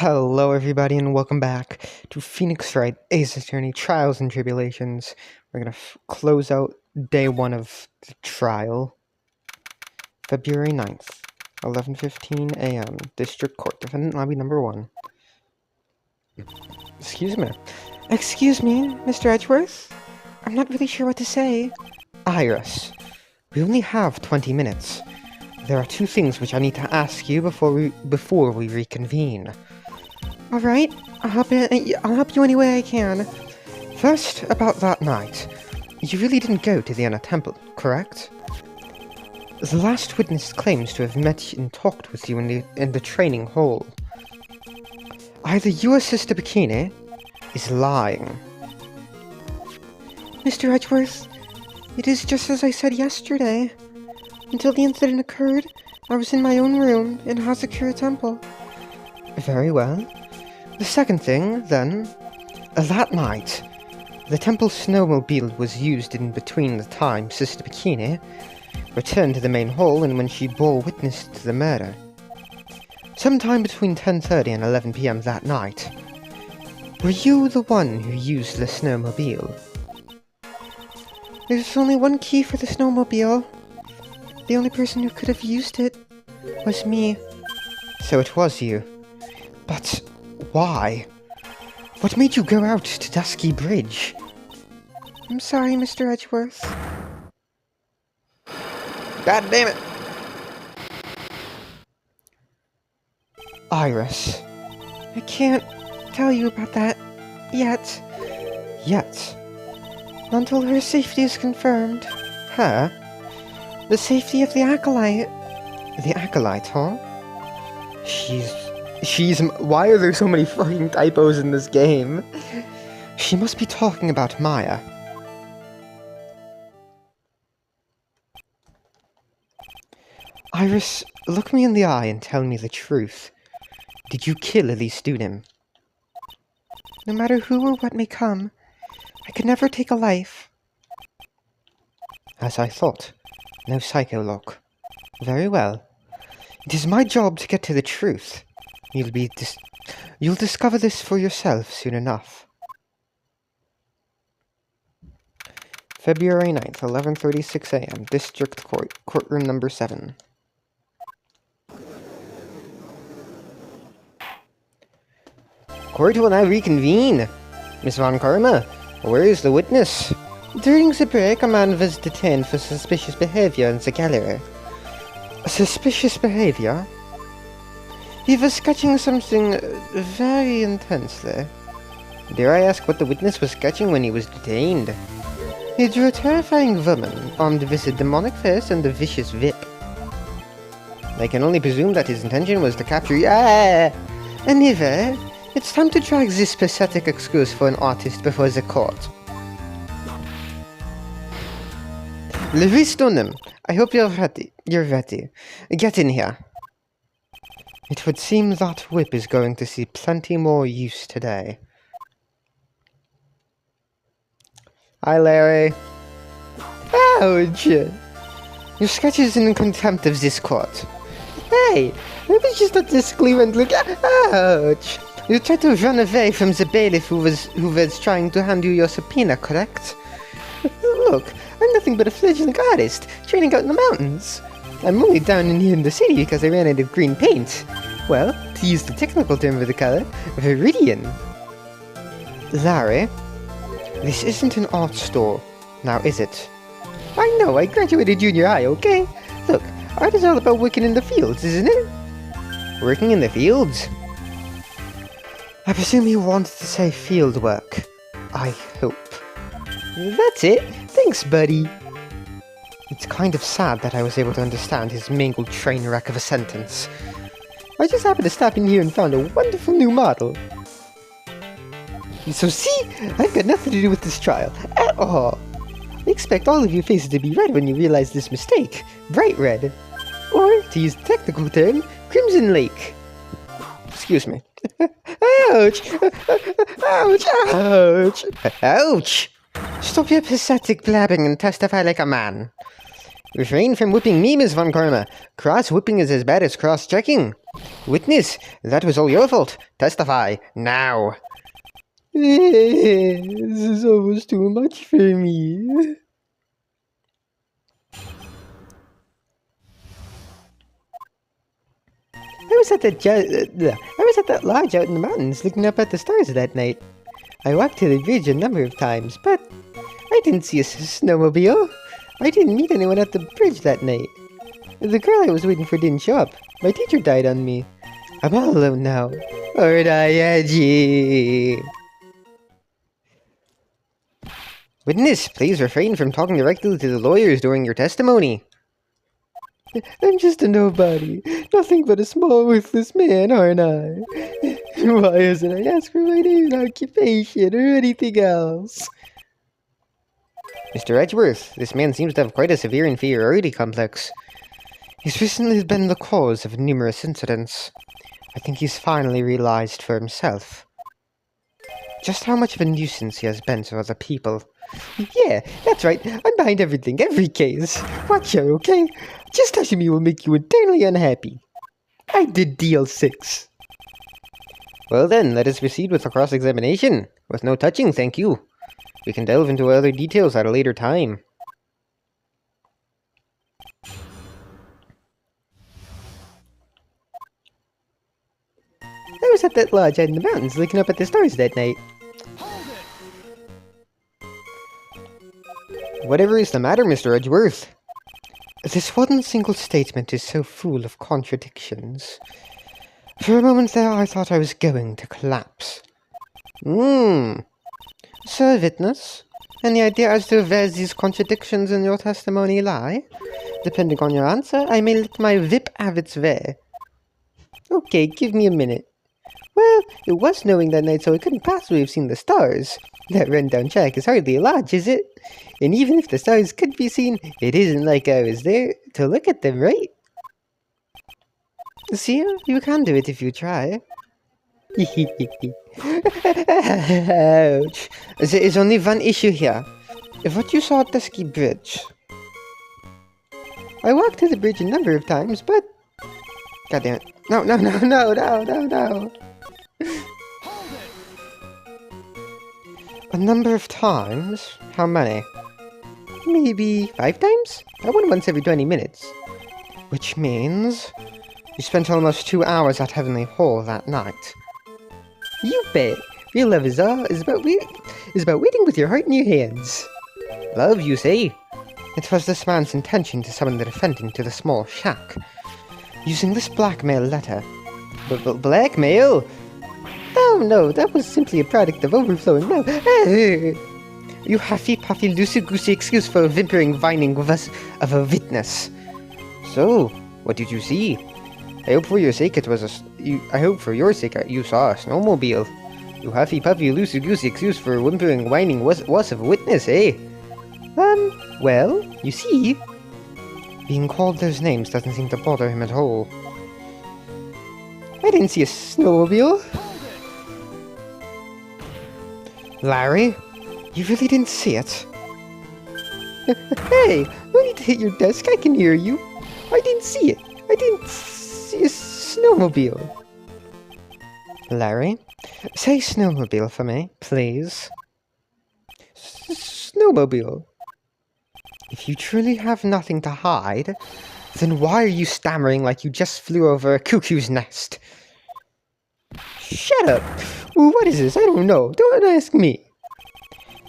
Hello, everybody, and welcome back to Phoenix Wright Ace Attorney Trials and Tribulations. We're gonna close out day one of the trial. February 9th, 11:15 a.m. District Court, Defendant Lobby number 1. Excuse me. Excuse me, Mr. Edgeworth? I'm not really sure what to say. Iris, we only have 20 minutes. There are two things which I need to ask you before we reconvene. All right, I'll help you any way I can. First, about that night. You really didn't go to the inner temple, correct? The last witness claims to have met and talked with you in the training hall. Either your sister Bikini is lying. Mr. Edgeworth, it is just as I said yesterday. Until the incident occurred, I was in my own room in Hazakura Temple. Very well. The second thing, then, that night, the temple snowmobile was used in between the time Sister Bikini returned to the main hall and when she bore witness to the murder. Sometime between 10:30 and 11 p.m. that night. Were you the one who used the snowmobile? There's only one key for the snowmobile. The only person who could have used it was me. So it was you. But why? What made you go out to Dusky Bridge? I'm sorry, Mr. Edgeworth. God damn it! Iris. I can't tell you about that yet. Yet? Not until her safety is confirmed. Her? The safety of the Acolyte. The Acolyte, huh? She's... Why are there so many fucking typos in this game? She must be talking about Maya. Iris, look me in the eye and tell me the truth. Did you kill Elise Dunim? No matter who or what may come, I could never take a life. As I thought. No psycho-lock. Very well. It is my job to get to the truth. You'll discover this for yourself soon enough. February 9th, 11:36 a.m. District Court, Courtroom number 7. Court will now reconvene. Miss Von Karma, where is the witness? During the break, a man was detained for suspicious behavior in the gallery. Suspicious behavior? He was sketching something very intensely. Dare I ask what the witness was sketching when he was detained? He drew a terrifying woman, armed with a demonic face and a vicious whip. I can only presume that his intention was to capture you. Anyway, it's time to drag this pathetic excuse for an artist before the court. Louis Dunham, I hope you're ready. Get in here. It would seem that whip is going to see plenty more use today. Hi, Larry. Ouch! Your sketch is in contempt of this court. Hey, maybe just not discreet and look. Ouch! You tried to run away from the bailiff who was trying to hand you your subpoena, correct? Look, I'm nothing but a fledgling artist, training out in the mountains. I'm only down in here in the city because I ran out of green paint. Well, to use the technical term for the color, viridian. Larry, this isn't an art store, now is it? I know, I graduated junior high, okay? Look, art is all about working in the fields, isn't it? Working in the fields? I presume you wanted to say field work. I hope. That's it. Thanks, buddy. It's kind of sad that I was able to understand his mangled train wreck of a sentence. I just happened to stop in here and found a wonderful new model. So see, I've got nothing to do with this trial, at all. I expect all of your faces to be red when you realize this mistake. Bright red. Or, to use the technical term, Crimson Lake. Excuse me. Ouch! Ouch! Ouch! Ouch! Stop your pathetic blabbing and testify like a man. Refrain from whipping me, Miss Von Karma. Cross-whipping is as bad as cross-checking. Witness, that was all your fault. Testify, now. This is almost too much for me. I was at that lodge out in the mountains looking up at the stars that night. I walked to the bridge a number of times, but I didn't see a snowmobile. I didn't meet anyone at the bridge that night. The girl I was waiting for didn't show up. My teacher died on me. I'm all alone now. Aren't I edgy? Witness, please refrain from talking directly to the lawyers during your testimony. I'm just a nobody. Nothing but a small, worthless man, aren't I? Why isn't I asked for my name, occupation, or anything else? Mr. Edgeworth, this man seems to have quite a severe inferiority complex. He's recently been the cause of numerous incidents. I think he's finally realized for himself just how much of a nuisance he has been to other people. Yeah, that's right. I'm behind everything, every case. Watch out, okay? Just touching me will make you internally unhappy. I did DL6. Well then, let us proceed with the cross-examination. With no touching, thank you. We can delve into other details at a later time. I was at that lodge out in the mountains looking up at the stars that night. Whatever is the matter, Mr. Edgeworth? This one single statement is so full of contradictions. For a moment there, I thought I was going to collapse. Sir Witness, any idea as to where these contradictions in your testimony lie? Depending on your answer, I may let my whip have its way. Okay, give me a minute. Well, it was snowing that night, so I couldn't possibly have seen the stars. That rundown shack is hardly a lodge, is it? And even if the stars could be seen, it isn't like I was there to look at them, right? See, you can do it if you try. Ouch. There is only one issue here. What you saw at the ski bridge. I walked to the bridge a number of times, but... God damn it. No. A number of times? How many? Maybe 5 times? I went once every 20 minutes. Which means... you spent almost 2 hours at Heavenly Hall that night. You bet! Real love is about waiting with your heart in your hands. Love, you say? It was this man's intention to summon the defendant to the small shack, using this blackmail letter. Blackmail? Oh no, that was simply a product of overflowing love. You huffy-puffy, loosey-goosey excuse for a whimpering, whining of a witness. So, what did you see? I hope for your sake you saw a snowmobile. You huffy-puffy, loosey-goosey excuse for a whimpering, whining was of a witness, eh? Well, you see, being called those names doesn't seem to bother him at all. I didn't see a snowmobile. Larry, you really didn't see it? Hey, no need to hit your desk, I can hear you. I didn't see it. I didn't see a snowmobile. Larry, say snowmobile for me, please. Snowmobile. If you truly have nothing to hide, then why are you stammering like you just flew over a cuckoo's nest? Shut up! What is this? I don't know. Don't ask me.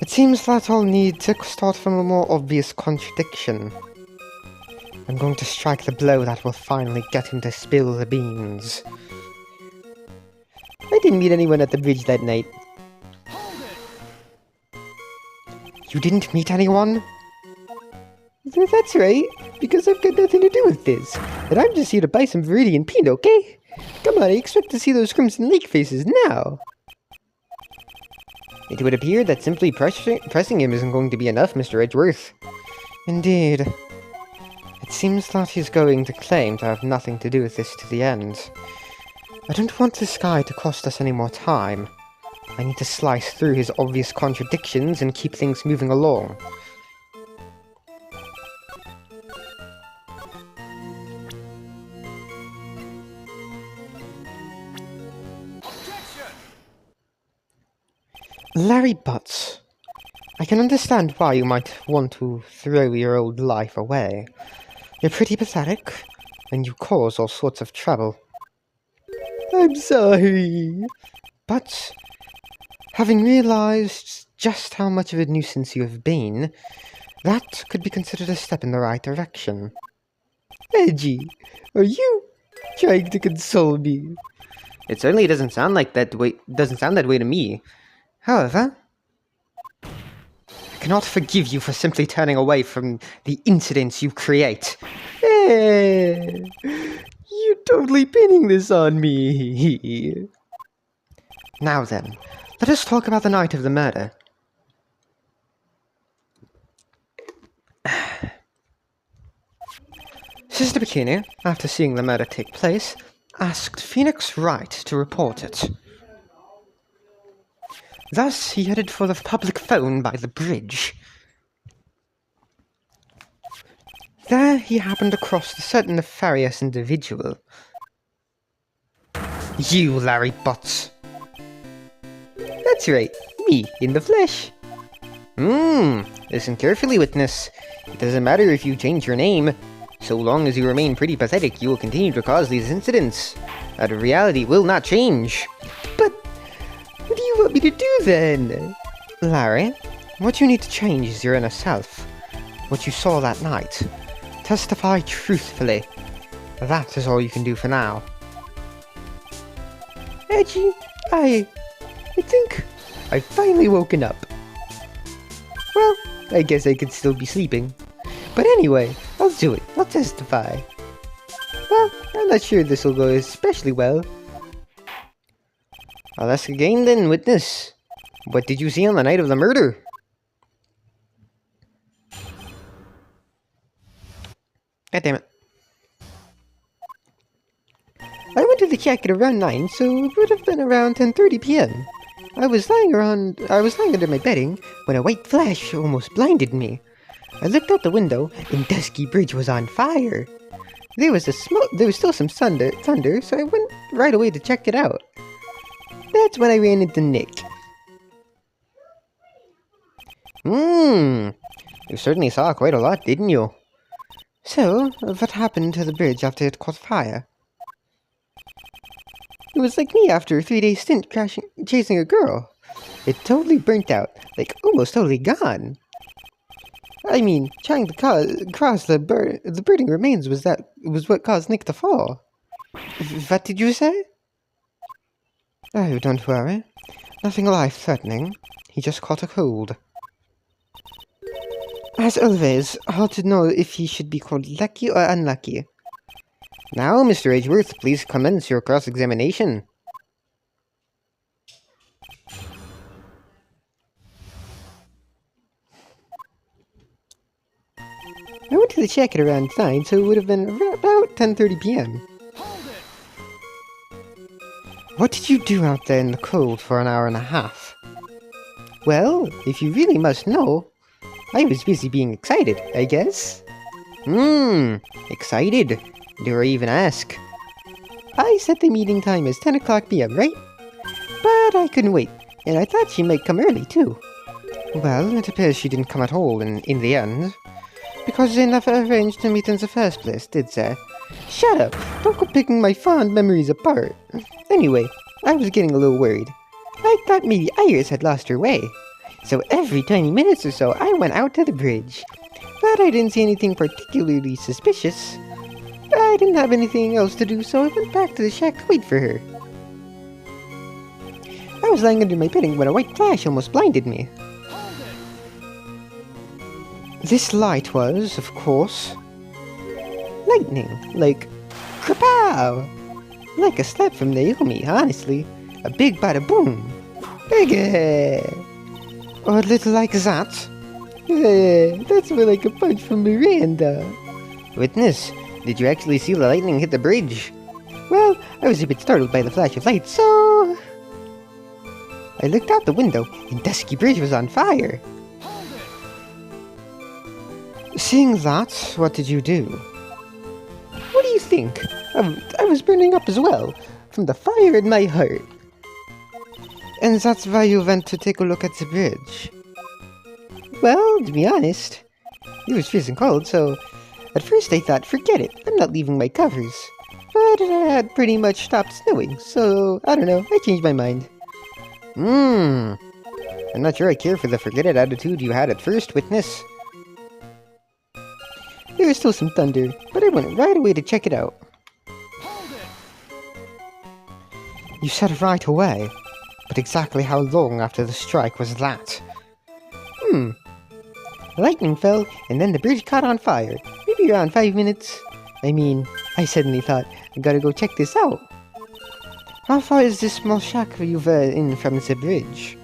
It seems that I'll need to start from a more obvious contradiction. I'm going to strike the blow that will finally get him to spill the beans. I didn't meet anyone at the bridge that night. You didn't meet anyone? That's right, because I've got nothing to do with this. And I'm just here to buy some Viridian Peanut, okay? Come on, I expect to see those Crimson Lake faces now. It would appear that simply pressing him isn't going to be enough, Mr. Edgeworth. Indeed. It seems that he's going to claim to have nothing to do with this to the end. I don't want this guy to cost us any more time. I need to slice through his obvious contradictions and keep things moving along. Larry Butts, I can understand why you might want to throw your old life away. You're pretty pathetic, and you cause all sorts of trouble. I'm sorry. But, having realized just how much of a nuisance you have been, that could be considered a step in the right direction. Edgy, are you trying to console me? It certainly doesn't sound that way to me. However, I cannot forgive you for simply turning away from the incidents you create. You're totally pinning this on me. Now then, let us talk about the night of the murder. Sister Bikini, after seeing the murder take place, asked Phoenix Wright to report it. Thus, he headed for the public phone by the bridge. There, he happened across a certain nefarious individual. You, Larry Butts. That's right, me, in the flesh. Listen carefully, witness. It doesn't matter if you change your name. So long as you remain pretty pathetic, you will continue to cause these incidents. That reality will not change. But what do you want me to do then? Larry, what you need to change is your inner self. What you saw that night. Testify truthfully. That is all you can do for now. Edgy, I think I've finally woken up. Well, I guess I could still be sleeping. But anyway, I'll do it. I'll testify. Well, I'm not sure this will go especially well. I'll ask again then, witness. What did you see on the night of the murder? God damn it. I went to the check at around 9, so it would have been around 10:30 p.m. I was lying under my bedding when a white flash almost blinded me. I looked out the window, and Dusky Bridge was on fire. There was still some thunder, so I went right away to check it out. That's when I ran into Nick. You certainly saw quite a lot, didn't you? So, what happened to the bridge after it caught fire? It was like me after a 3-day stint chasing a girl. It totally burnt out, like almost totally gone. I mean, trying to cross the burning remains was what caused Nick to fall. What did you say? Oh, don't worry. Nothing life-threatening. He just caught a cold. As always, hard to know if he should be called lucky or unlucky. Now, Mr. Edgeworth, please commence your cross-examination. I went to the check at around 9, so it would have been about 10:30 p.m. What did you do out there in the cold for an hour and a half? Well, if you really must know, I was busy being excited, I guess. Excited? Dare I even ask? I set the meeting time as 10 o'clock p.m., right? But I couldn't wait, and I thought she might come early, too. Well, it appears she didn't come at all in the end. Because they never arranged to meet in the first place, did they? Shut up! Don't go picking my fond memories apart. Anyway, I was getting a little worried. I thought maybe Iris had lost her way. So every 20 minutes or so, I went out to the bridge. But I didn't see anything particularly suspicious. I didn't have anything else to do, so I went back to the shack to wait for her. I was lying under my bedding when a white flash almost blinded me. This light was, of course, lightning, like kapow! Like a slap from Naomi, honestly. A big bada boom. Or a little like that. That's more like a punch from Miranda. Witness, did you actually see the lightning hit the bridge? Well, I was a bit startled by the flash of light, so I looked out the window, and Dusky Bridge was on fire. Seeing that, what did you do? What do you think? I was burning up as well, from the fire in my heart. And that's why you went to take a look at the bridge? Well, to be honest, it was freezing cold, so at first I thought, forget it, I'm not leaving my covers. But it had pretty much stopped snowing, so I don't know, I changed my mind. I'm not sure I care for the forget it attitude you had at first, Witness. There was still some thunder, but I went right away to check it out. You said right away, but exactly how long after the strike was that? Lightning fell, and then the bridge caught on fire. Maybe around 5 minutes. I mean, I suddenly thought, I gotta go check this out. How far is this small shack you were in from the bridge?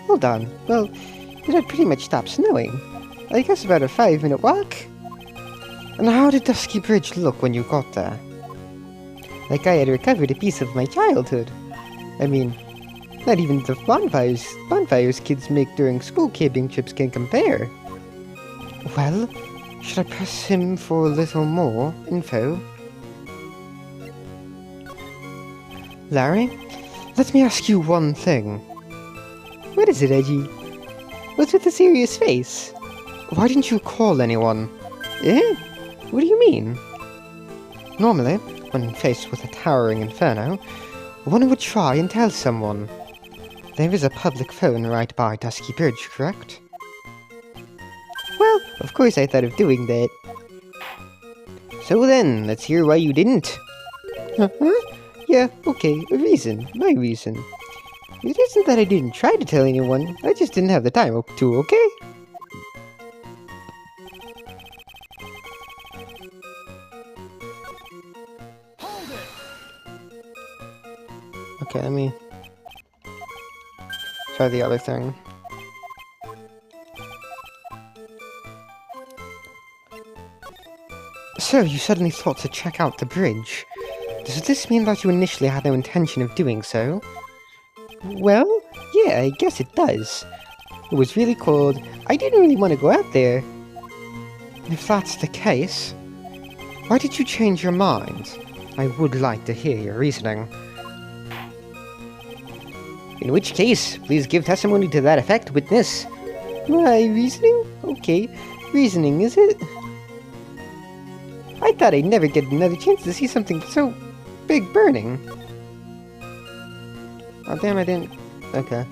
Hold on, well, it had pretty much stopped snowing. I guess about a 5-minute walk? And how did Dusky Bridge look when you got there? Like I had recovered a piece of my childhood. I mean, not even the bonfires kids make during school camping trips can compare. Well, should I press him for a little more info? Larry, let me ask you one thing. What is it, Edgy? What's with the serious face? Why didn't you call anyone? Eh? What do you mean? Normally, when faced with a towering inferno, one would try and tell someone. There is a public phone right by Dusky Bridge, correct? Well, of course I thought of doing that. So then, let's hear why you didn't. Yeah, okay, a reason. My reason. It isn't that I didn't try to tell anyone, I just didn't have the time to, okay? Okay, let me try the other thing. So, you suddenly thought to check out the bridge. Does this mean that you initially had no intention of doing so? Well, yeah, I guess it does. It was really cold. I didn't really want to go out there. If that's the case, why did you change your mind? I would like to hear your reasoning. In which case, please give testimony to that effect, Witness. My reasoning? Okay, reasoning, is it? I thought I'd never get another chance to see something so big burning. Oh damn, I didn't... Okay.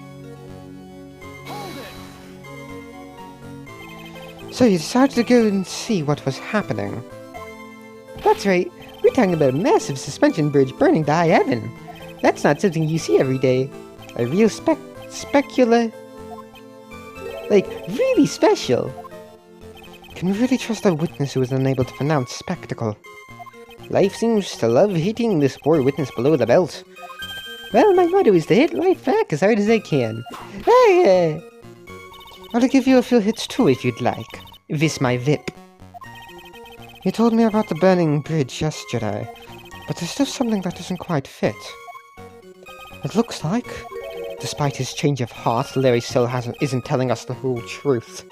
So you decided to go and see what was happening. That's right, we're talking about a massive suspension bridge burning to high heaven. That's not something you see every day. A real specula... Like, really special. Can we really trust a witness who is unable to pronounce spectacle? Life seems to love hitting this poor witness below the belt. Well, my motto is to hit life back as hard as I can. Hey! I'll give you a few hits too if you'd like. This my VIP. You told me about the burning bridge yesterday, but there's still something that doesn't quite fit. It looks like, despite his change of heart, Larry still isn't telling us the whole truth.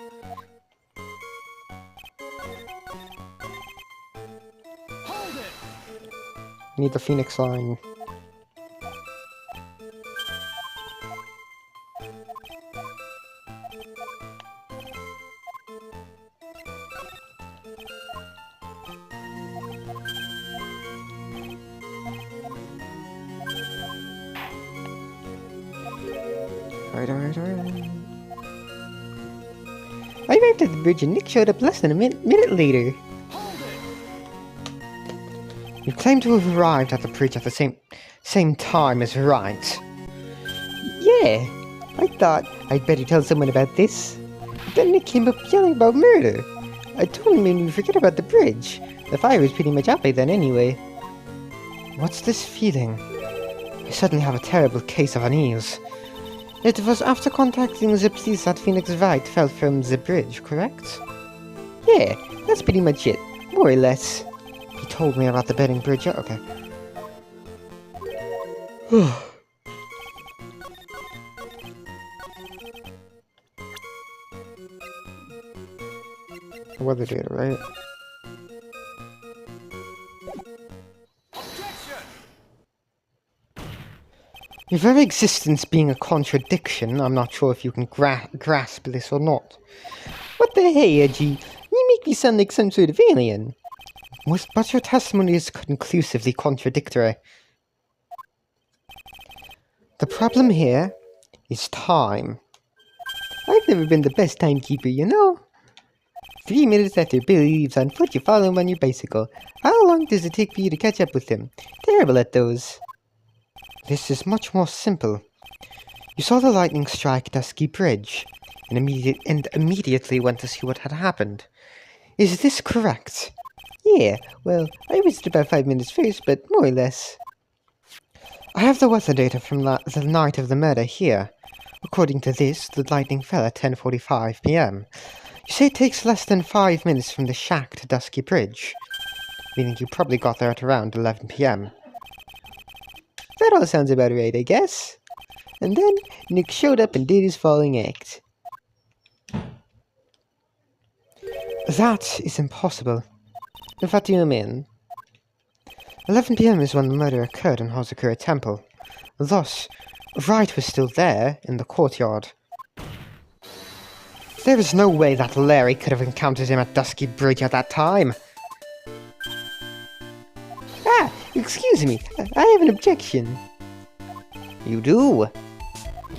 Need the Phoenix line. Alright. I arrived at the bridge and Nick showed up less than a minute later. You claim to have arrived at the bridge at the same time as Wright. Yeah, I thought I'd better tell someone about this. Then Nick came up yelling about murder. I told him to forget about the bridge. The fire was pretty much out by then anyway. What's this feeling? I suddenly have a terrible case of unease. It was after contacting the police that Phoenix Wright fell from the bridge, correct? Yeah, that's pretty much it. More or less. He told me about the burning bridge. Okay. Weather data, right? Your very existence being a contradiction, I'm not sure if you can grasp this or not. What the hey, Edgy? You make me sound like some sort of alien. But your testimony is conclusively contradictory. The problem here is time. I've never been the best timekeeper, you know. 3 minutes after Bill leaves on foot, you follow him on your bicycle. How long does it take for you to catch up with him? Terrible at those. This is much more simple. You saw the lightning strike Dusky Bridge, and immediately went to see what had happened. Is this correct? Yeah, well, I was about 5 minutes first, but more or less. I have the weather data from the night of the murder here. According to this, the lightning fell at 10:45 p.m. You say it takes less than 5 minutes from the shack to Dusky Bridge, meaning you probably got there at around 11 p.m. That all sounds about right, I guess. And then Nick showed up and did his falling act. That is impossible. What do you mean? 11 p.m. is when the murder occurred in Hazakura Temple. Thus, Wright was still there, in the courtyard. There is no way that Larry could have encountered him at Dusky Bridge at that time. Ah, excuse me, I have an objection. You do?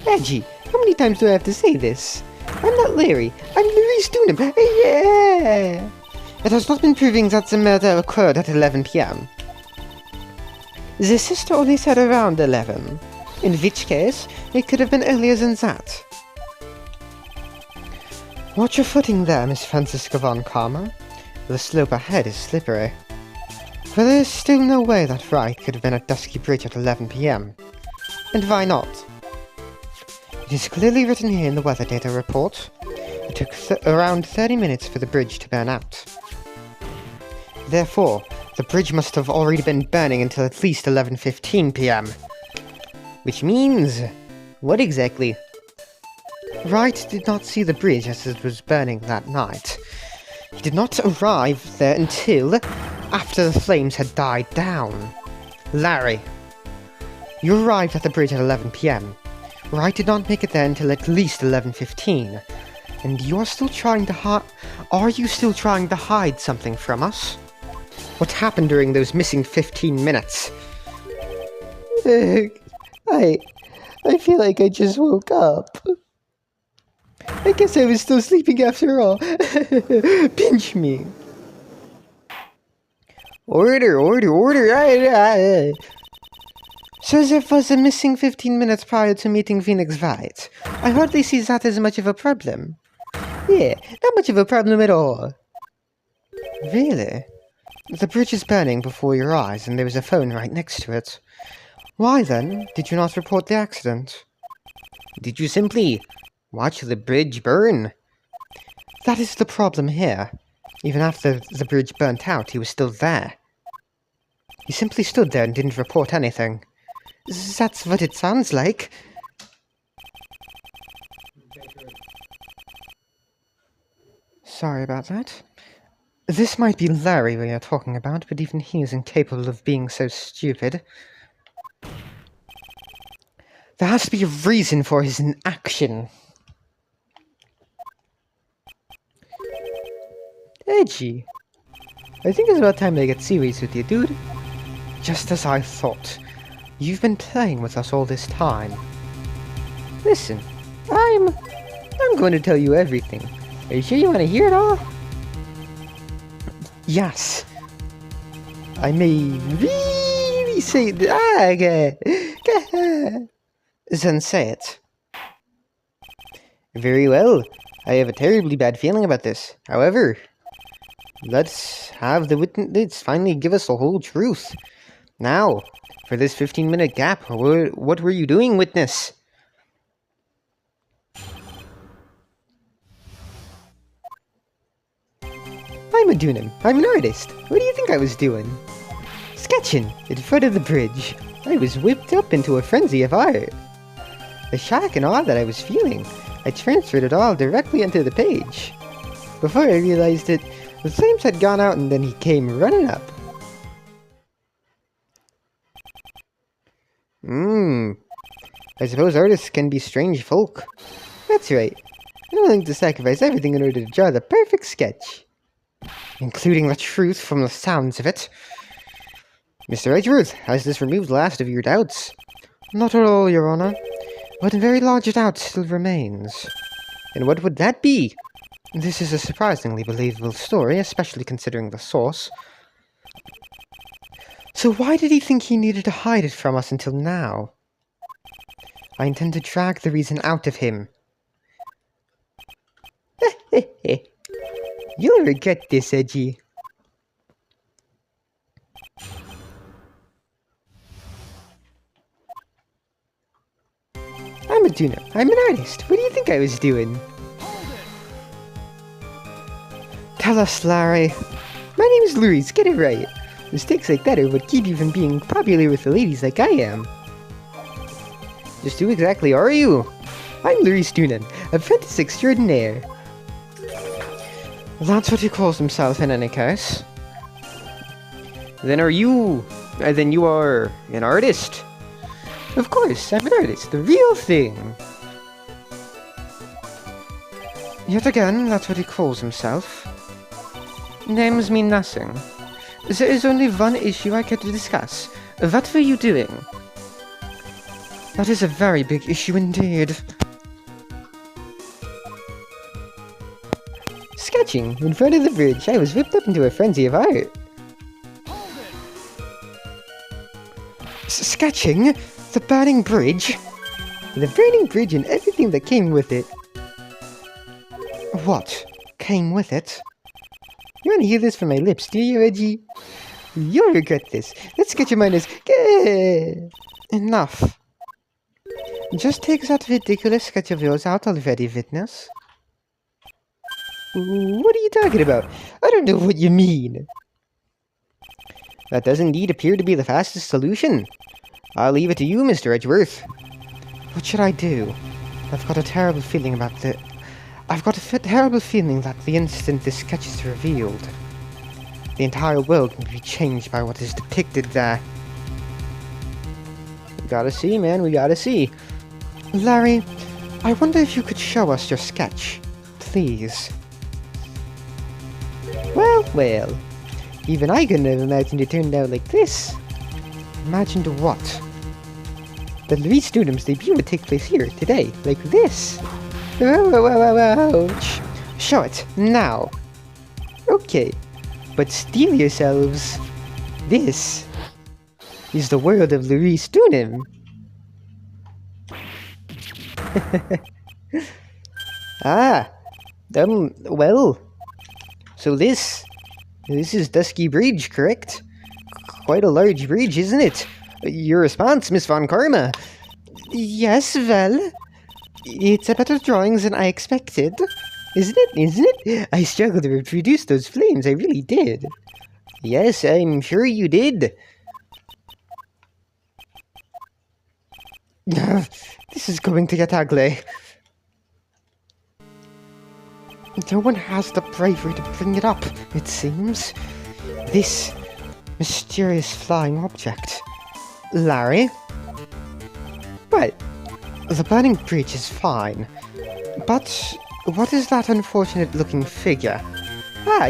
Reggie, how many times do I have to say this? I'm not Larry, I'm Larry Stoneham. Yeah! It has not been proven that the murder occurred at 11 p.m. The sister only said around 11, in which case, it could have been earlier than that. Watch your footing there, Miss Francisca von Karma. The slope ahead is slippery. But there is still no way that Wright could have been at Dusky Bridge at 11 p.m. And why not? It is clearly written here in the weather data report. It took around 30 minutes for the bridge to burn out. Therefore, the bridge must have already been burning until at least 11:15 p.m. Which means... what exactly? Wright did not see the bridge as it was burning that night. He did not arrive there until after the flames had died down. Larry, you arrived at the bridge at 11 p.m. Wright did not make it there until at least 11:15. And you are still trying to Are you still trying to hide something from us? What happened during those missing 15 minutes? I feel like I just woke up. I guess I was still sleeping after all. Pinch me. Order. So there was a missing 15 minutes prior to meeting Phoenix Wright. I hardly see that as much of a problem. Yeah, not much of a problem at all. Really? The bridge is burning before your eyes and there was a phone right next to it. Why then did you not report the accident? Did you simply watch the bridge burn? That is the problem here. Even after the bridge burnt out, he was still there. He simply stood there and didn't report anything. That's what it sounds like. Sorry about that. This might be Larry we are talking about, but even he is incapable of being so stupid. There has to be a reason for his inaction. Edgy. I think it's about time I get serious with you, dude. Just as I thought. You've been playing with us all this time. Listen, I'm going to tell you everything. Are you sure you want to hear it all? Yes. I may really say that. Then say it. Very well. I have a terribly bad feeling about this. However, let's have the witness finally give us the whole truth. Now, for this 15-minute gap, what were you doing, witness? I'm a Dunim. I'm an artist. What do you think I was doing? Sketching in front of the bridge. I was whipped up into a frenzy of art. The shock and awe that I was feeling, I transferred it all directly onto the page. Before I realized it, the flames had gone out and then he came running up. I suppose artists can be strange folk. That's right. I'm willing to sacrifice everything in order to draw the perfect sketch. Including the truth from the sounds of it. Mr. Edgeworth, has this removed the last of your doubts? Not at all, Your Honor. But a very large doubt still remains. And what would that be? This is a surprisingly believable story, especially considering the source. So why did he think he needed to hide it from us until now? I intend to drag the reason out of him. You'll regret this, Edgy. I'm a tuner. I'm an artist. What do you think I was doing? Tell us, Larry. My name is Louise, get it right. Mistakes like that are what keep you from being popular with the ladies like I am. Just who exactly are you? I'm Louise Doonan, apprentice extraordinaire. That's what he calls himself in any case. Then are you... then you are an artist? Of course, I'm an artist, the real thing. Yet again, that's what he calls himself. Names mean nothing. There is only one issue I care to discuss. What were you doing? That is a very big issue indeed. Sketching in front of the bridge, I was whipped up into a frenzy of art. Sketching? The burning bridge? The burning bridge and everything that came with it. What came with it? You want to hear this from my lips, do you, Reggie? You'll regret this. Let's get your mind as... Enough. Just take that ridiculous sketch of yours out already, witness. What are you talking about? I don't know what you mean. That does indeed appear to be the fastest solution. I'll leave it to you, Mr. Edgeworth. What should I do? I've got a terrible feeling about the... I've got a terrible feeling that the instant this sketch is revealed, the entire world will be changed by what is depicted there. We gotta see, man, we gotta see. Larry, I wonder if you could show us your sketch, please. Well, even I couldn't have imagined it turned out like this. Imagined what? The Louise Student's debut would take place here, today, like this. Whoa. Show it, now. Okay, but steel yourselves. This is the world of Louise Student. Well. So this is Dusky Bridge, correct? Quite a large bridge, isn't it? Your response, Miss Von Karma? Yes, well... It's a better drawings than I expected. Isn't it? I struggled to reproduce those flames, I really did. Yes, I'm sure you did. This is going to get ugly. No one has the bravery to bring it up, it seems. This mysterious flying object. Larry? What? The burning bridge is fine. But what is that unfortunate-looking figure?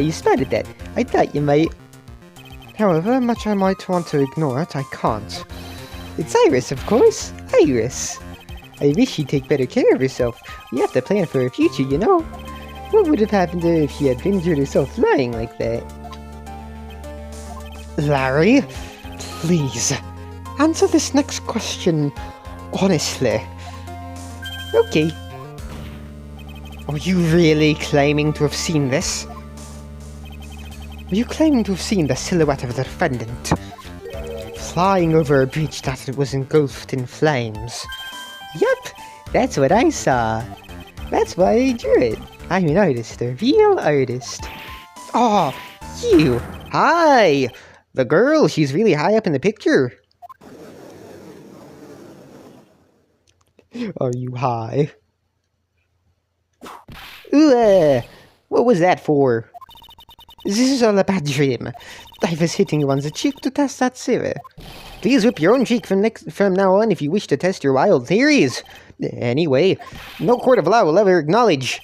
You spotted that. I thought you might. However much I might want to ignore it, I can't. It's Iris, of course. Iris. I wish she'd take better care of herself. We have to plan for her future, you know. What would have happened to her if she had injured herself flying like that? Larry, please, answer this next question honestly. Okay. Are you really claiming to have seen this? Are you claiming to have seen the silhouette of the defendant flying over a bridge that was engulfed in flames? Yup, that's what I saw. That's why I drew it. I'm an artist, a real artist. Oh, you! Hi! The girl, she's really high up in the picture. Are you high? Ooh, what was that for? This is all a bad dream. I was hitting you on the cheek to test that theory. Please whip your own cheek from now on if you wish to test your wild theories. Anyway, no court of law will ever acknowledge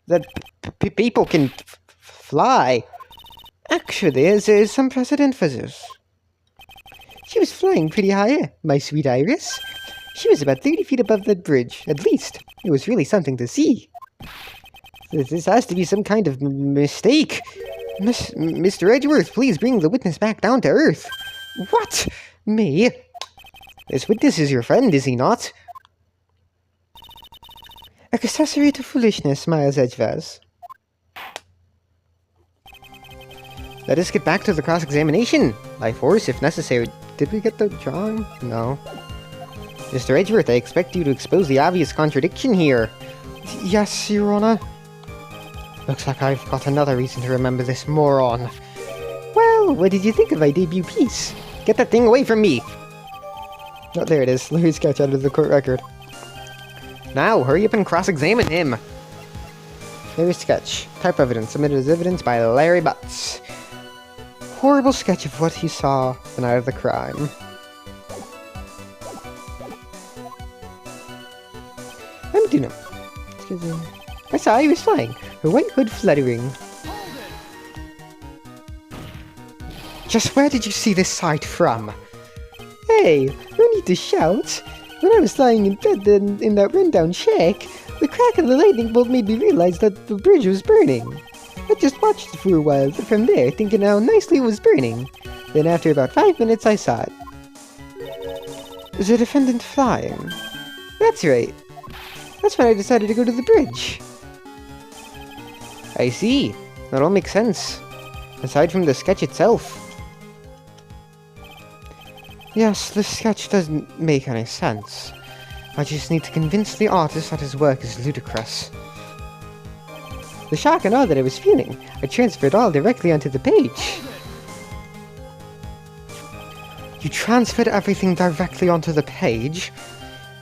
that people can fly. Actually, there's some precedent for this. She was flying pretty high, my sweet Iris. She was about 30 feet above the bridge, at least. It was really something to see. This has to be some kind of mistake. Mr. Edgeworth, please bring the witness back down to earth. What? Me? This witness is your friend, is he not? Accessory to foolishness, Miles Edgevaz. Let us get back to the cross-examination. By force, if necessary. Did we get the drawing? No. Mr. Edgeworth, I expect you to expose the obvious contradiction here. Yes, Your Honor. Looks like I've got another reason to remember this moron. Well, what did you think of my debut piece? Get that thing away from me! Oh, there it is. Larry's sketch out of the court record. Now, hurry up and cross-examine him! Larry's sketch. Type evidence. Submitted as evidence by Larry Butts. Horrible sketch of what he saw the night of the crime. I'm Dino. Excuse me. I saw he was flying, her white hood fluttering. Just where did you see this sight from? Hey, no need to shout. When I was lying in bed in that rundown shack, the crack of the lightning bolt made me realize that the bridge was burning. I just watched it for a while from there, thinking how nicely it was burning. Then after about 5 minutes, I saw it. The defendant flying? That's right. That's when I decided to go to the bridge. I see. That all makes sense. Aside from the sketch itself. Yes, the sketch doesn't make any sense. I just need to convince the artist that his work is ludicrous. The shock and awe that I was feeling, I transferred all directly onto the page. You transferred everything directly onto the page?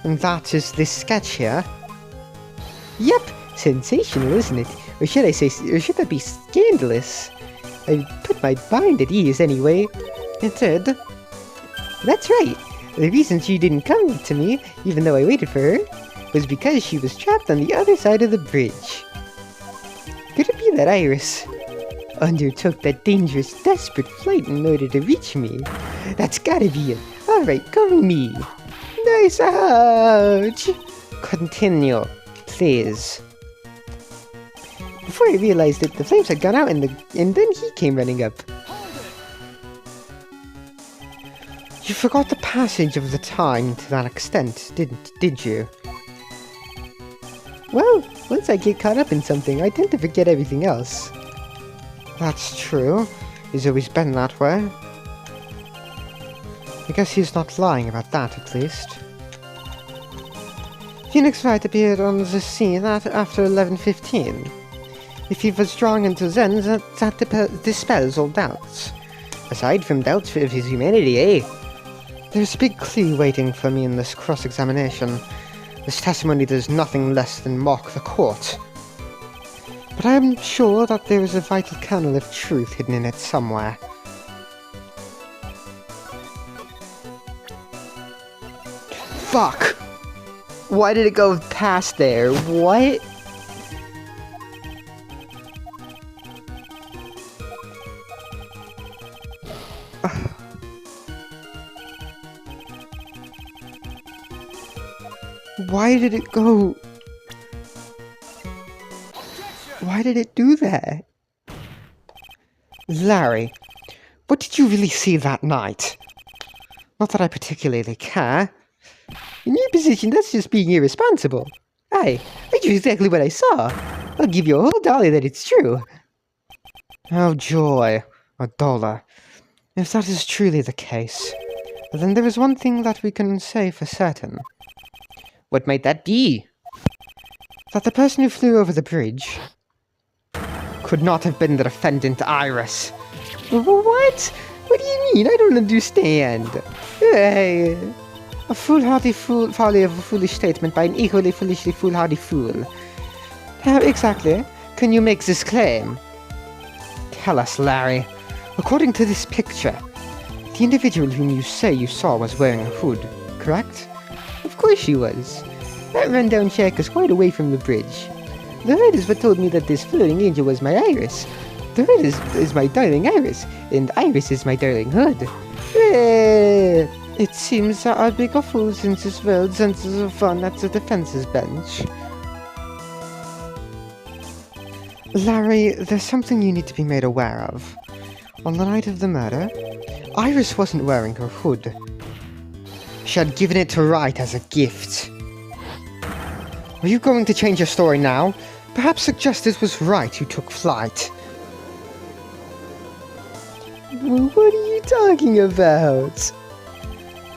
And that is this sketch here? Yep, sensational, isn't it? Or should I say, or should that be scandalous? I put my mind at ease anyway. It did. That's right. The reason she didn't come to me, even though I waited for her, was because she was trapped on the other side of the bridge. Could it be that Iris undertook that dangerous, desperate flight in order to reach me? That's gotta be it. Alright, cover me. Nice ouch! Continue, please. Before I realized it, the flames had gone out and then he came running up. You forgot the passage of the time to that extent, did you? Well, once I get caught up in something, I tend to forget everything else. That's true. He's always been that way. I guess he's not lying about that, at least. Phoenix Wright appeared on the scene after 11:15. If he was drawn into Zen, that dispels all doubts. Aside from doubts of his humanity, eh? There's a big clue waiting for me in this cross-examination. This testimony does nothing less than mock the court. But I am sure that there is a vital kernel of truth hidden in it somewhere. Fuck! Why did it go past there? What? Why did it go? Why did it do that? Larry, what did you really see that night? Not that I particularly care. In your position, that's just being irresponsible. I knew exactly what I saw. I'll give you a whole dollar that it's true. Oh joy, $1. If that is truly the case, then there is one thing that we can say for certain. What might that be? That the person who flew over the bridge could not have been the defendant, Iris. What? What do you mean? I don't understand. Hey, a foolhardy folly of a foolish statement by an equally foolishly foolhardy fool. How exactly can you make this claim? Tell us, Larry. According to this picture, The individual whom you say you saw was wearing a hood, correct? Of course she was. That rundown shack is quite away from the bridge. The hood is what told me that this floating angel was my Iris. The hood is my darling Iris, and Iris is my darling hood. It seems that our bigger fool since his world senses of fun at the defense's bench. Larry, there's something you need to be made aware of. On the night of the murder, Iris wasn't wearing her hood. She had given it to Wright as a gift. Are you going to change your story now? Perhaps suggest it was Wright who took flight. What are you talking about?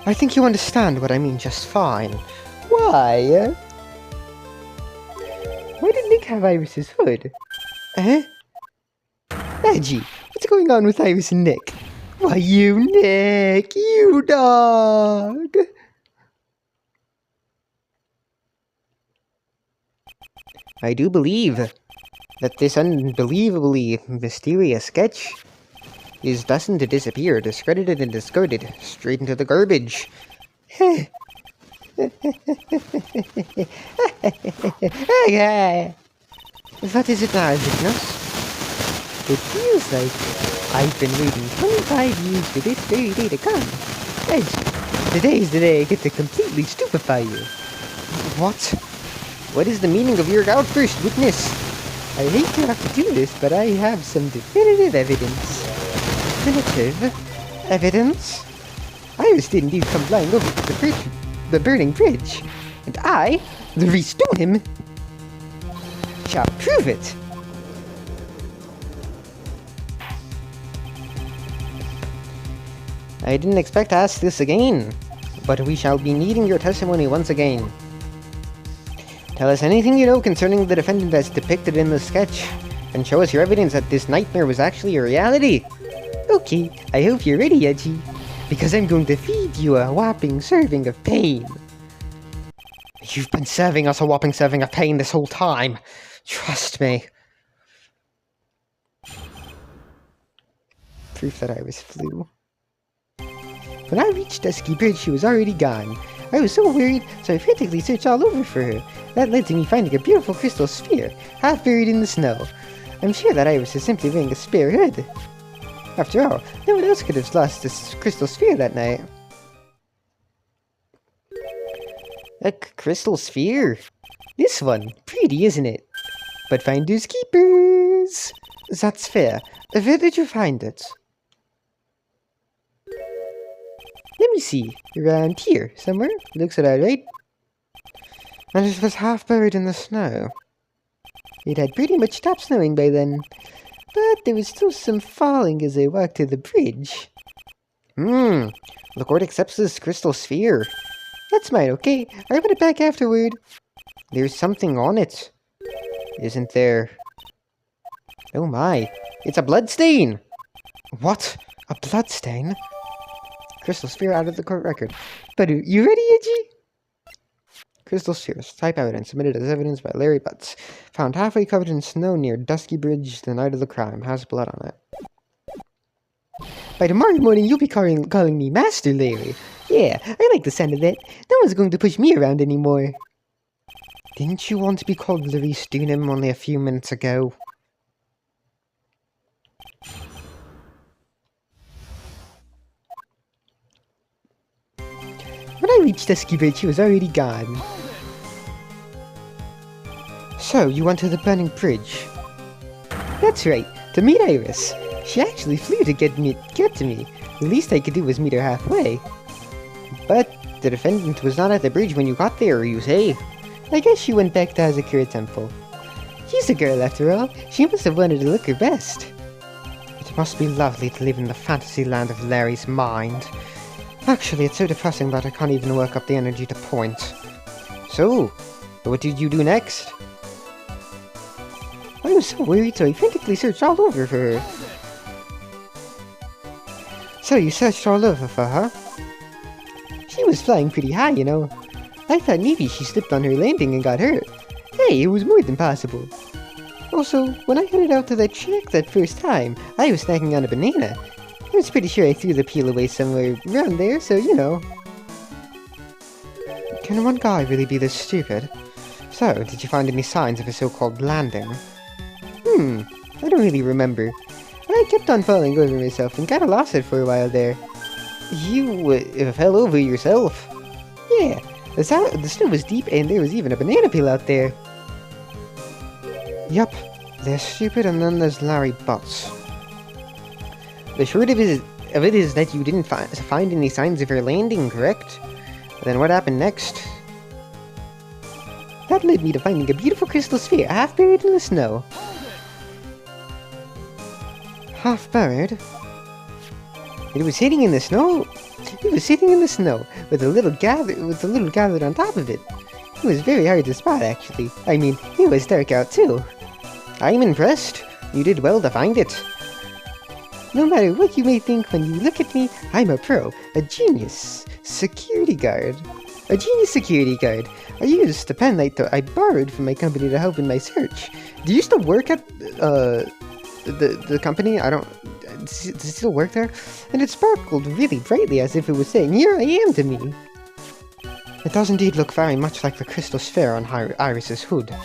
I think you understand what I mean just fine. Why? Why did Nick have Iris's hood? Eh? Edgy, what's going on with Iris and Nick? Why, you Nick, you dog! I do believe that this unbelievably mysterious sketch is destined to disappear, discredited and discarded, straight into the garbage. What is it now, Vignos? It feels like I've been waiting 25 years for this very day to come. Edge, today is the day I get to completely stupefy you. What? What is the meaning of your outburst, witness? I hate to have to do this, but I have some definitive evidence. Definitive evidence? Iris did indeed come flying over to the burning bridge, and I, the restone him, shall prove it. I didn't expect to ask this again, but we shall be needing your testimony once again. Tell us anything you know concerning the defendant as depicted in the sketch, and show us your evidence that this nightmare was actually a reality. Okay, I hope you're ready, Edgy, because I'm going to feed you a whopping serving of pain. You've been serving us a whopping serving of pain this whole time. Trust me. Proof that Iris flew. When I reached Dusky Bridge, she was already gone. I was so worried, so I frantically searched all over for her. That led to me finding a beautiful crystal sphere, half buried in the snow. I'm sure that Iris is simply wearing a spare hood. After all, no one else could have lost this crystal sphere that night. A crystal sphere? This one. Pretty, isn't it? But finders keepers. That's fair. Where did you find it? Let me see. Around here, somewhere? Looks about right. And it was half buried in the snow. It had pretty much stopped snowing by then. But there was still some falling as I walked to the bridge. The court accepts this crystal sphere. That's mine, okay? I'll put it back afterward. There's something on it. Isn't there? Oh my. It's a bloodstain! What? A bloodstain? Crystal sphere out of the court record. But you ready, Edgy? Crystal spheres. Type evidence. Submitted as evidence by Larry Butts. Found halfway covered in snow near Dusky Bridge the night of the crime. Has blood on it. By tomorrow morning, you'll be calling me Master Larry. Yeah, I like the sound of that. No one's going to push me around anymore. Didn't you want to be called Larry Stunham only a few minutes ago? When I reached Dusky Bridge, she was already gone. So, you went to the burning bridge? That's right, to meet Iris. She actually flew to get to me. The least I could do was meet her halfway. But the defendant was not at the bridge when you got there, you say? I guess she went back to Hazakura Temple. She's a girl after all. She must have wanted to look her best. It must be lovely to live in the fantasy land of Larry's mind. Actually, it's so depressing that I can't even work up the energy to point. So, what did you do next? I was so worried, so I frantically searched all over for her. So you searched all over for her? She was flying pretty high, you know. I thought maybe she slipped on her landing and got hurt. Hey, it was more than possible. Also, when I headed out to that shack that first time, I was snacking on a banana. I was pretty sure I threw the peel away somewhere around there, so you know. Can one guy really be this stupid? So, did you find any signs of a so-called landing? I don't really remember. I kept on falling over myself and kinda lost it for a while there. You fell over yourself? Yeah, the snow was deep and there was even a banana peel out there. Yup, there's stupid and then there's Larry Butts. The short of it is that you didn't find any signs of her landing, correct? Then what happened next? That led me to finding a beautiful crystal sphere half buried in the snow. Half buried? It was sitting in the snow. It was sitting in the snow with a little gathered on top of it. It was very hard to spot, actually. I mean, it was dark out too. I'm impressed. You did well to find it. No matter what you may think when you look at me, I'm a pro, a genius security guard. A genius security guard. I used the pen light I borrowed from my company to help in my search. Do you still work at the company? Does it still work there? And it sparkled really brightly as if it was saying, "Here I am" to me. It does indeed look very much like the crystal sphere on Iris's hood.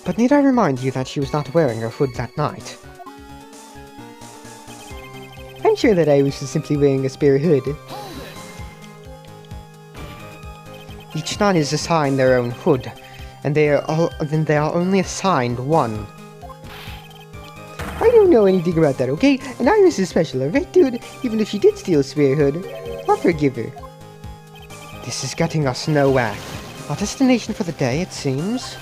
But need I remind you that she was not wearing her hood that night? I'm sure that Iris was simply wearing a spare hood. Each knight is assigned their own hood, and they are only assigned one. I don't know anything about that, okay? And Iris is special, alright, dude? Even if she did steal a spare hood, I'll forgive her. This is getting us nowhere. Our destination for the day, it seems.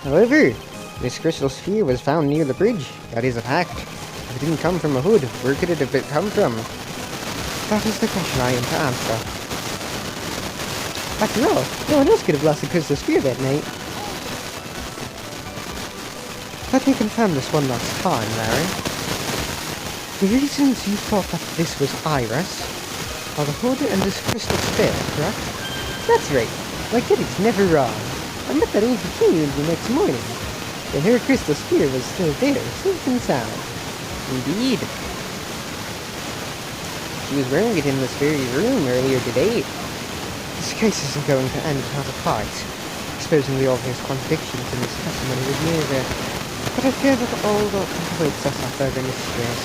However, this crystal sphere was found near the bridge. That is a fact. If it didn't come from a hood, where could it have come from? That is the question I am to answer. After all, no one else could have lost the crystal sphere that night. Let me confirm this one last time, Larry. The reasons you thought that this was Iris are the hood and this crystal sphere, correct? That's right. My critic's never wrong. I met that ancient king the next morning, and her crystal sphere was still there, safe and sound. Indeed. She was wearing it in this very room earlier today. This case isn't going to end without a fight, exposing the obvious contradictions in this testimony with me, but I fear that all that awaits us are further mysteries.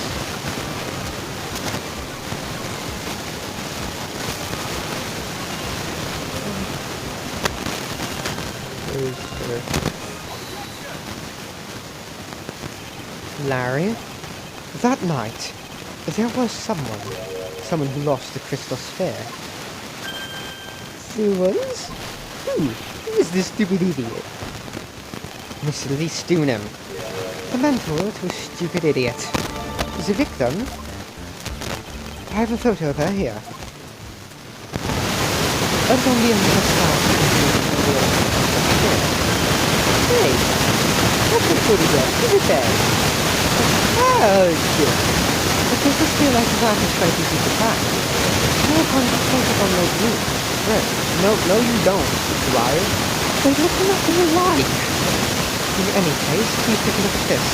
Larry, that night, there was someone who lost the crystal sphere. There was? Who is this stupid idiot? Miss Lee Stunham, the mentor to a stupid idiot. The victim? I have a photo of her here. That's only in the start. Hey, that's a photograph. Give it back. Oh, shit. The crystal sphere like that is quite easy to find. No concentrate on like me. No, you don't, Wright. They look nothing alike. In any case, please take a look at this.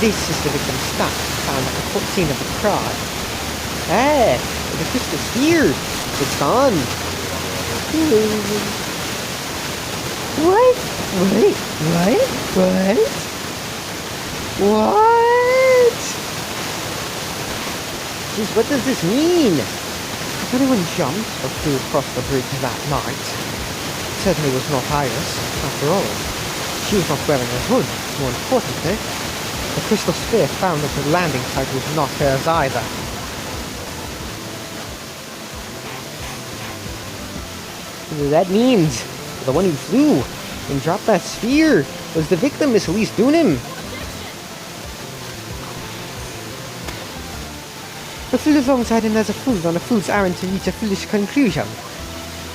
This is the victim's staff found at the scene of the crime. Ah, the crystal sphere. It's gone. What? Wait, what? What? Jeez, what does this mean? If anyone jumped or flew across the bridge that night, it certainly was not Iris, after all. She was not wearing a hood. More importantly, the crystal sphere found at the landing site was not hers either. That means the one who flew and dropped that sphere was the victim, Miss Elise Dunham. A fool alongside him as a fool on a fool's errand to reach a foolish conclusion.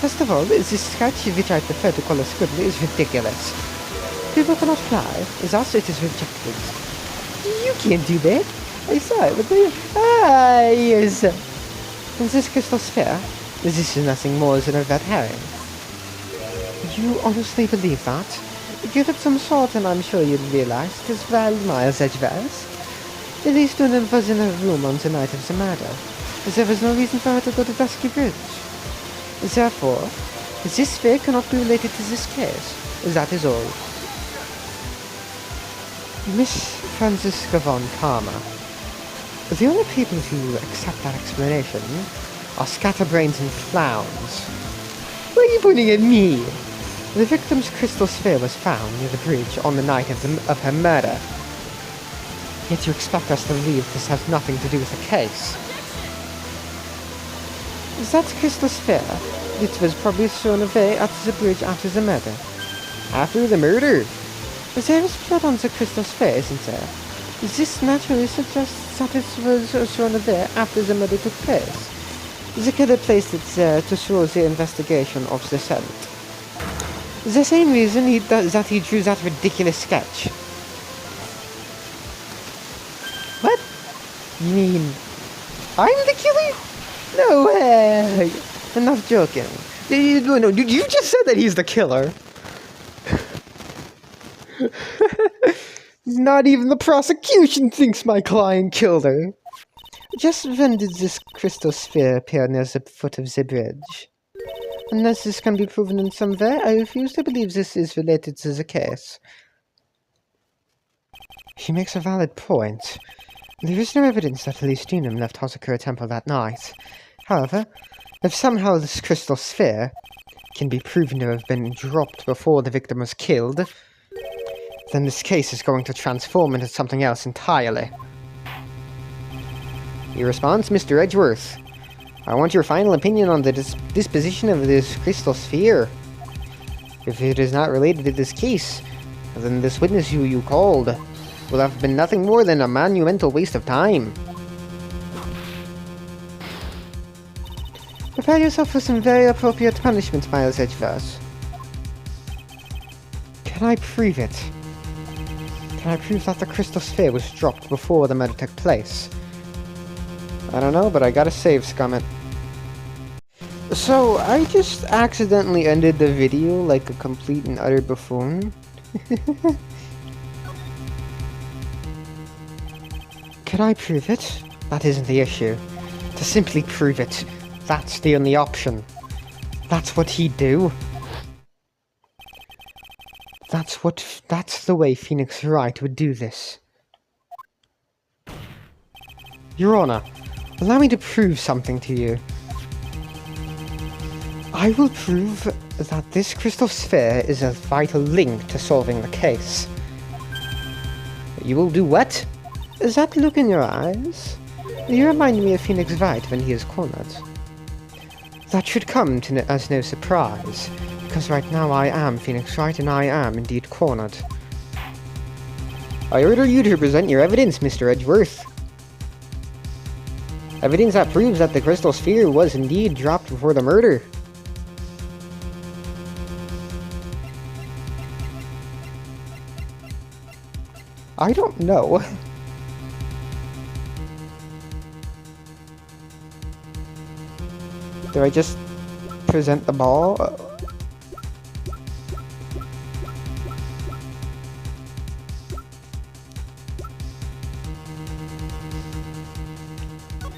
First of all, this sketch, which I prefer to call a scribble, is ridiculous. People cannot fly. Disaster is rejected. You can't do that. I saw it with the... yes. And this crystal sphere? This is nothing more than a red herring. You honestly believe that? Give it some thought and I'm sure you'll realize it is well miles adverse. At least one of them was in a room on the night of the murder, as there was no reason for her to go to Dusky Bridge. Therefore, this sphere cannot be related to this case. That is all. Miss Franziska von Karma. The only people who accept that explanation are scatterbrains and clowns. Why are you pointing at me? The victim's crystal sphere was found near the bridge on the night of her murder. Yet you expect us to believe this has nothing to do with the case. That crystal sphere, it was probably thrown away at the bridge after the murder. After the murder? There is blood on the crystal sphere, isn't there? This naturally suggests that it was thrown away after the murder took place. The killer placed it there to throw the investigation off the scent. The same reason that he drew that ridiculous sketch. What? You mean I'm the killer? No way! Enough joking. No, you just said that he's the killer. Not even the prosecution thinks my client killed her. Just when did this crystal sphere appear near the foot of the bridge? Unless this can be proven in some way, I refuse to believe this is related to the case. He makes a valid point. There is no evidence that Elise Dunham left Hosakura Temple that night. However, if somehow this crystal sphere can be proven to have been dropped before the victim was killed, then this case is going to transform into something else entirely. Your response, Mr. Edgeworth? I want your final opinion on the disposition of this crystal sphere. If it is not related to this case, then this witness who you called will have been nothing more than a monumental waste of time. Prepare yourself for some very appropriate punishment, Miles Edgeworth. Can I prove it? Can I prove that the crystal sphere was dropped before the murder took place? I don't know, but I gotta save Scummit. So, I just accidentally ended the video like a complete and utter buffoon. Can I prove it? That isn't the issue. To simply prove it, that's the only option. That's what he'd do. That's the way Phoenix Wright would do this. Your Honor, allow me to prove something to you. I will prove that this crystal sphere is a vital link to solving the case. You will do what? That look in your eyes? You remind me of Phoenix Wright when he is cornered. That should come as no surprise, because right now I am Phoenix Wright and I am indeed cornered. I order you to present your evidence, Mr. Edgeworth. Evidence that proves that the crystal sphere was indeed dropped before the murder. I don't know. Do I just present the ball?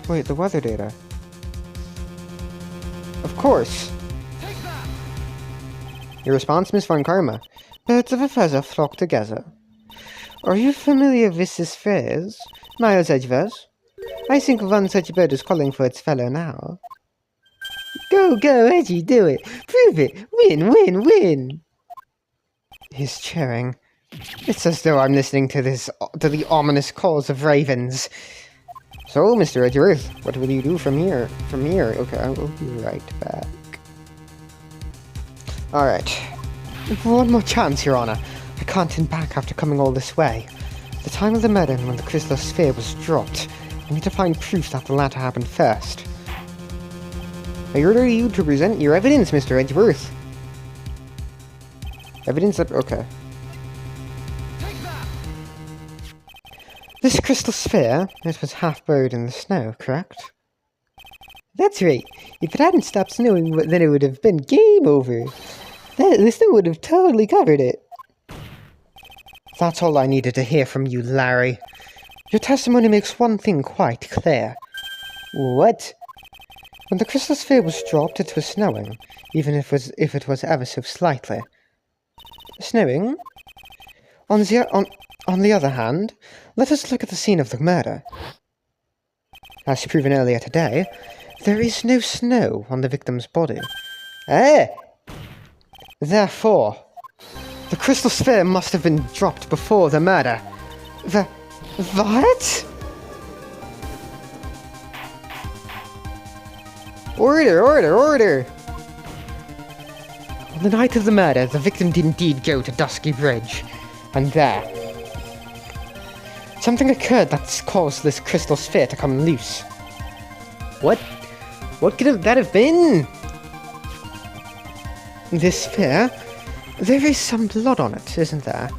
Wait, the weather data. Of course! Your response, Miss Von Karma. Birds of a feather flock together. Are you familiar with this phrase, Miles Edgeworth? I think one such bird is calling for its fellow now. Go, Edgy, do it! Prove it! Win, win, win! He's cheering. It's as though I'm listening to the ominous calls of ravens. So, Mr. Edgeworth, what will you do from here? Okay, I will be right back. Alright. One more chance, Your Honor. I can't turn back after coming all this way. The time of the murder and when the crystal sphere was dropped, I need to find proof that the latter happened first. I order you to present your evidence, Mr. Edgeworth. Evidence that... okay. This crystal sphere, it was half buried in the snow, correct? That's right. If it hadn't stopped snowing, then it would have been game over. The snow would have totally covered it. That's all I needed to hear from you, Larry. Your testimony makes one thing quite clear. What? When the crystal sphere was dropped, it was snowing, even if it was ever so slightly. Snowing? On the other hand, let us look at the scene of the murder. As proven earlier today, there is no snow on the victim's body. Therefore, the crystal sphere must have been dropped before the murder. What? Order! On the night of the murder, the victim did indeed go to Dusky Bridge. And there, something occurred that caused this crystal sphere to come loose. What could that have been? This sphere? There is some blood on it, isn't there?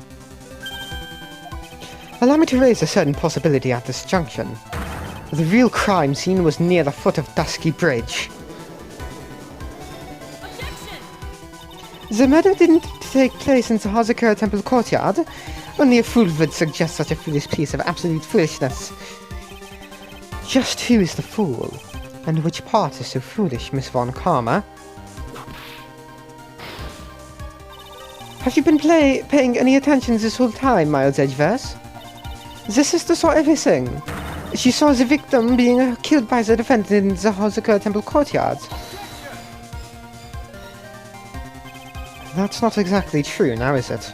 Allow me to raise a certain possibility at this junction. The real crime scene was near the foot of Dusky Bridge. Objection! The murder didn't take place in the Hazakura Temple courtyard. Only a fool would suggest such a foolish piece of absolute foolishness. Just who is the fool? And which part is so foolish, Miss Von Karma? Have you been paying any attention this whole time, Miles Edgeverse? The sister saw everything. She saw the victim being killed by the defendant in the Hazakura Temple courtyard. That's not exactly true, now is it?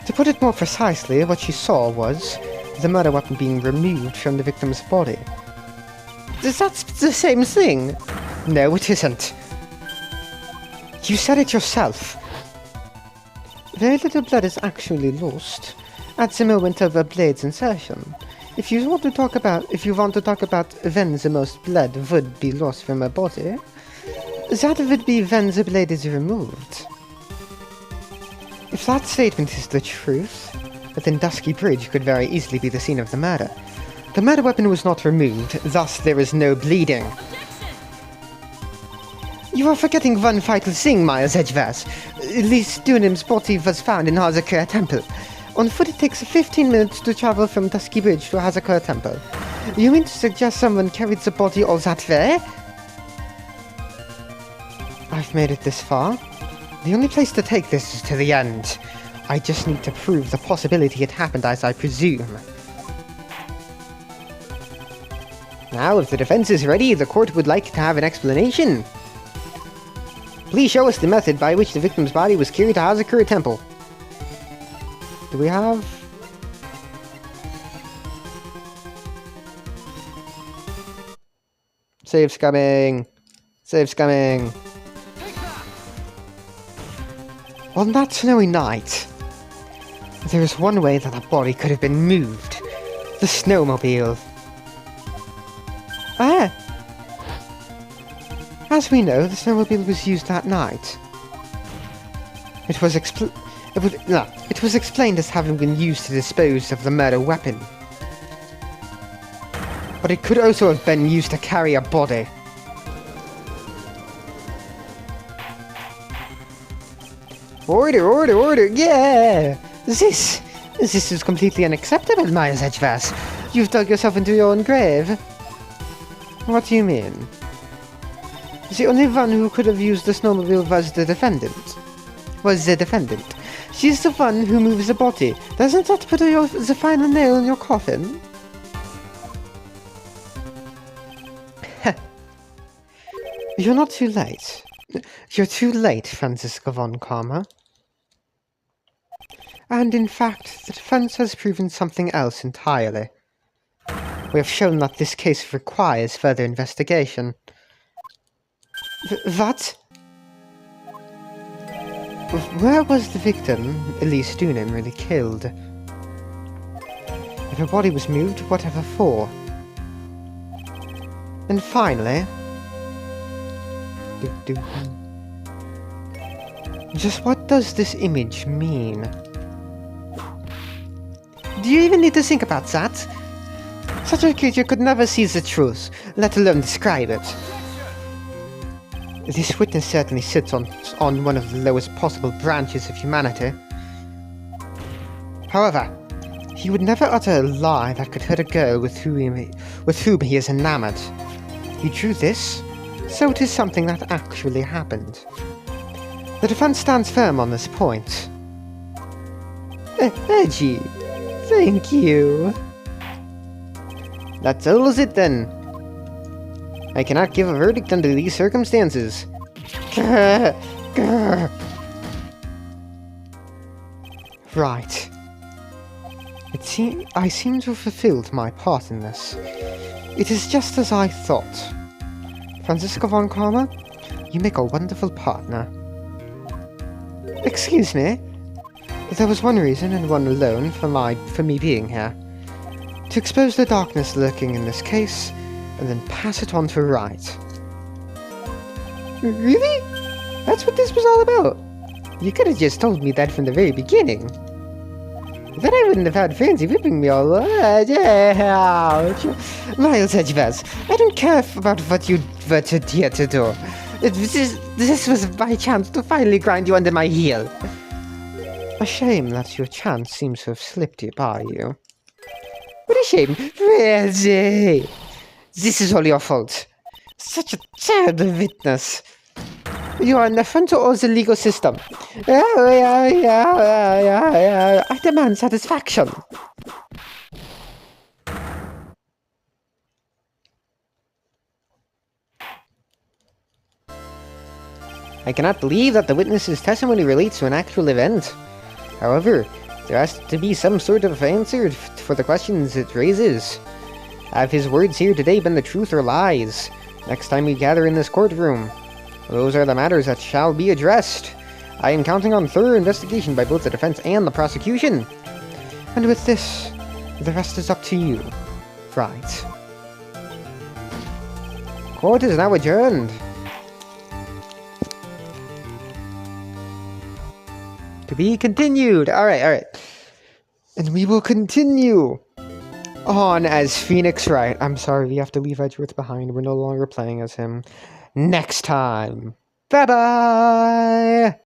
To put it more precisely, what she saw was the murder weapon being removed from the victim's body. That's the same thing! No, it isn't. You said it yourself. Very little blood is actually lost at the moment of a blade's insertion. If you want to talk about when the most blood would be lost from a body, that would be when the blade is removed. If that statement is the truth, then Dusky Bridge could very easily be the scene of the murder. The murder weapon was not removed, thus there is no bleeding. You are forgetting one vital thing, Miles Edgeverse. Lee Stunim's body was found in Hazakura Temple. On foot it takes 15 minutes to travel from Dusky Bridge to Hazakura Temple. You mean to suggest someone carried the body all that way? I've made it this far. The only place to take this is to the end. I just need to prove the possibility it happened as I presume. Now, if the defense is ready, the court would like to have an explanation. Please show us the method by which the victim's body was carried to Hazakura Temple. Do we have... Save's coming! Save's coming! On that snowy night, there is one way that a body could have been moved. The snowmobile. As we know, the snowmobile was used that night. It was explained as having been used to dispose of the murder weapon. But it could also have been used to carry a body. Order, yeah! This is completely unacceptable, Miles Edgeverse. You've dug yourself into your own grave. What do you mean? The only one who could have used the snowmobile was the defendant. She's the one who moves the body. Doesn't that put the final nail in your coffin? You're not too late. You're too late, Franziska von Karma. And in fact, the defense has proven something else entirely. We have shown that this case requires further investigation. What? Where was the victim, Elise Dunim, really killed? If her body was moved, whatever for? And finally... Just what does this image mean? Do you even need to think about that? Such a creature could never see the truth, let alone describe it. This witness certainly sits on one of the lowest possible branches of humanity. However, He would never utter a lie that could hurt a girl with whom he is enamored. You drew this, so it is something that actually happened. The defense stands firm on this point. Edgy, thank you. That settles it then. I cannot give a verdict under these circumstances. Grr, grr. Right. I seem to have fulfilled my part in this. It is just as I thought. Franziska von Karma, you make a wonderful partner. Excuse me. There was one reason, and one alone, for me being here. To expose the darkness lurking in this case, and then pass it on to Wright. Really? That's what this was all about? You could have just told me that from the very beginning. Then I wouldn't have had fancy whipping me all ouch. Miles Edgevaz, I don't care about what you were here to do. This was my chance to finally grind you under my heel. A shame that your chance seems to have slipped by you. What a shame. Reggie! This is all your fault. Such a terrible witness. You are an affront to all the legal system. I demand satisfaction. I cannot believe that the witness's testimony relates to an actual event. However, there has to be some sort of answer for the questions it raises. Have his words here today been the truth or lies? Next time we gather in this courtroom, those are the matters that shall be addressed. I am counting on thorough investigation by both the defense and the prosecution. And with this, the rest is up to you. Right. Court is now adjourned. To be continued. Alright. And we will continue on as Phoenix Wright. I'm sorry, we have to leave Edgeworth behind. We're no longer playing as him. Next time. Bye-bye!